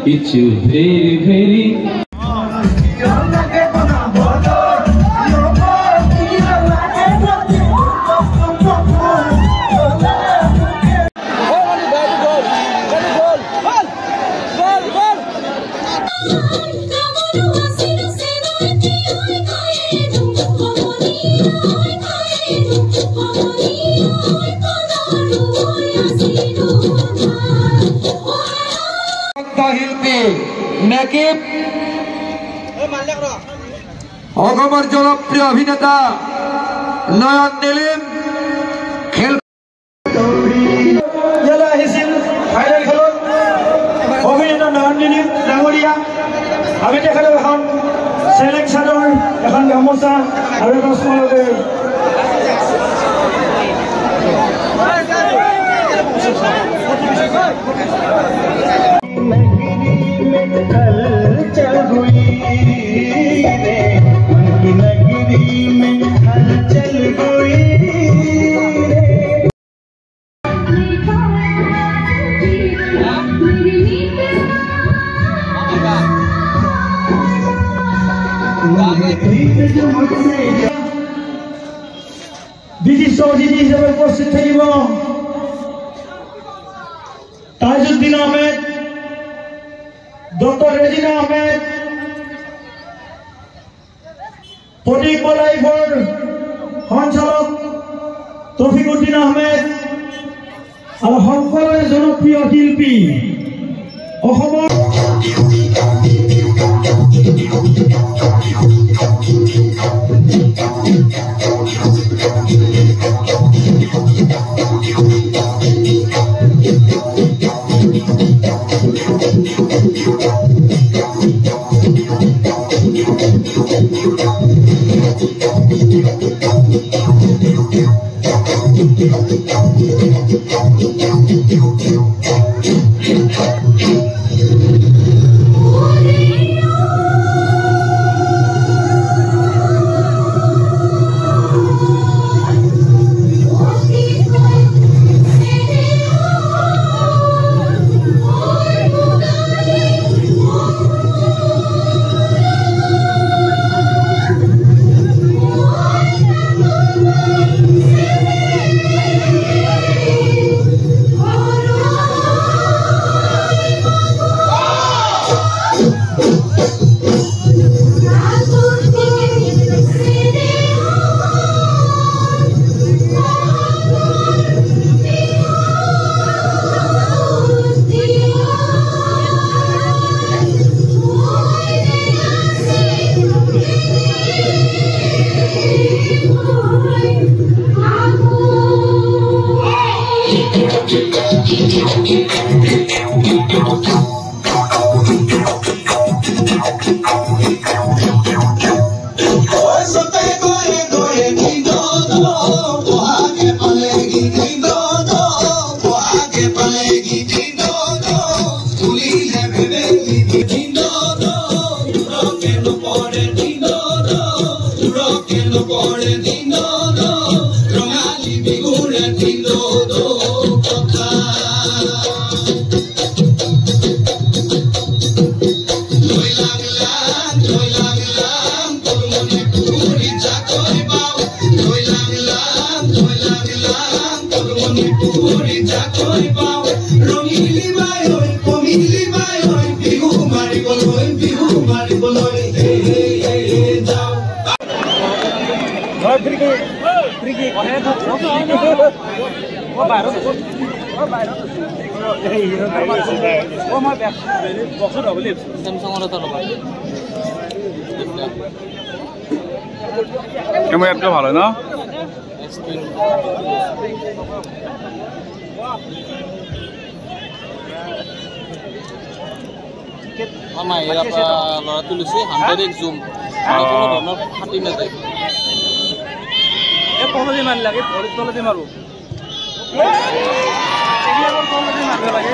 It's you very, very. অসমৰ জনপ্ৰিয় অভিনেতা নয়ন নীলিম খেল আহিছিল ফাইনেল খেলত অভিনেতা নয়ন নীলিম ডাঙৰীয়া আমি তেখেতক এখন চেলেক চাদৰ এখন গামোচা আৰু এখন স্মৰণীয় বিশিষ্ট অতিথি হিসেবে উপস্থিত থাকিব তাজউদ্দিন আহমেদ, ডক্টৰ ৰেজিনা আহমেদ, প্ৰতীক বলাইফৰ সঞ্চালক তৌফিকুদ্দিন আহমেদ আৰু সকলোৰে জনপ্ৰিয় শিল্পী অসমৰ ক্যামেরাটা ভালো না আমার এরা লড়া তুলিছে 100x জুম আর কোনো ধরনের ফাটি না যায় এ তলদি মার লাগে তলদি মারবো এগুলো তলদি মারবে লাগে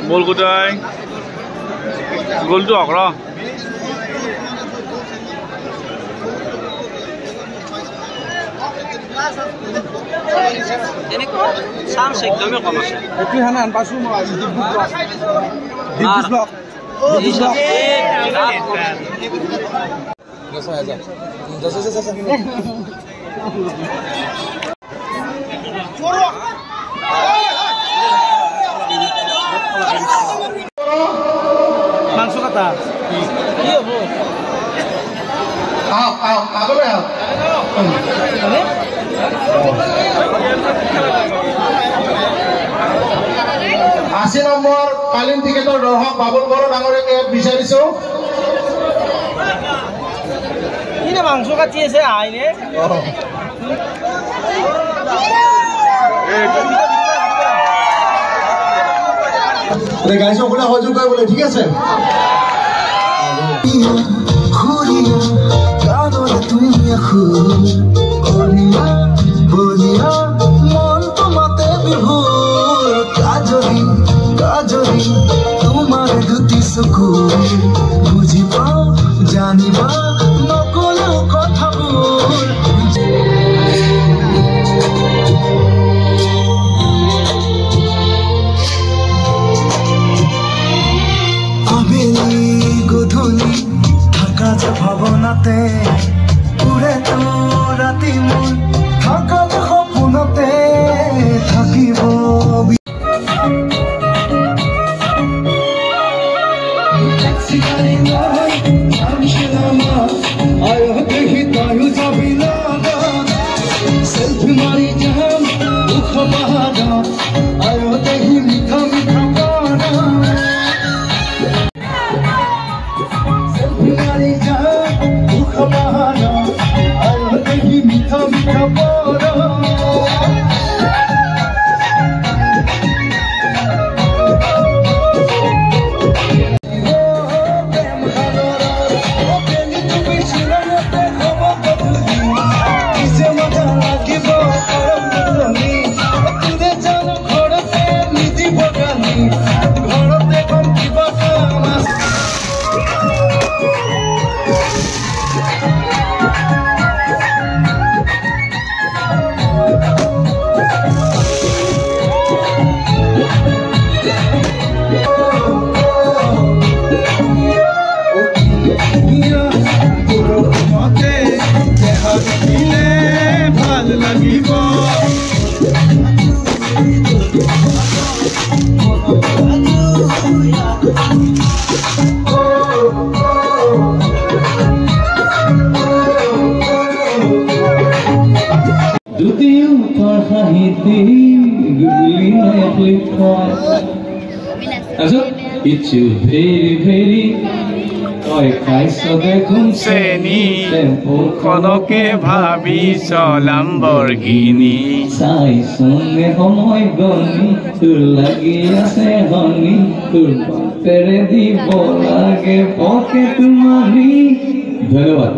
বল কোথায় গোলটো অগ্র একদমই কম আছে মাংস কাটা কি হব আগলৈ আহ 80 নম্বৰ কালীন টিকেটৰ গ্ৰাহক বাবুল বড়ো ডাঙৰীয়াক ইয়াত বিচাৰিছো ইনে মাংস কাটি আছে আইনে গাইছে সকলে সহযোগ কৰিবলৈ ঠিক আছে তোমাৰ দুটি চকু বুঝিবা জানিবা নকলো কথাবোৰ আবেলি গধূলি থাকা যে ভাৱনাতে উৰে তো ৰাতি মোৰ থাকা যে সপোনতে থাকিব It's you very, very খনকে ভাবিছ লাম্বৰগিনি চাইছনে সময় গনি তোৰ লাগি আছে হনি তোৰ বাপেৰে দিব লাগে পকেট মাৰি ধন্যবাদ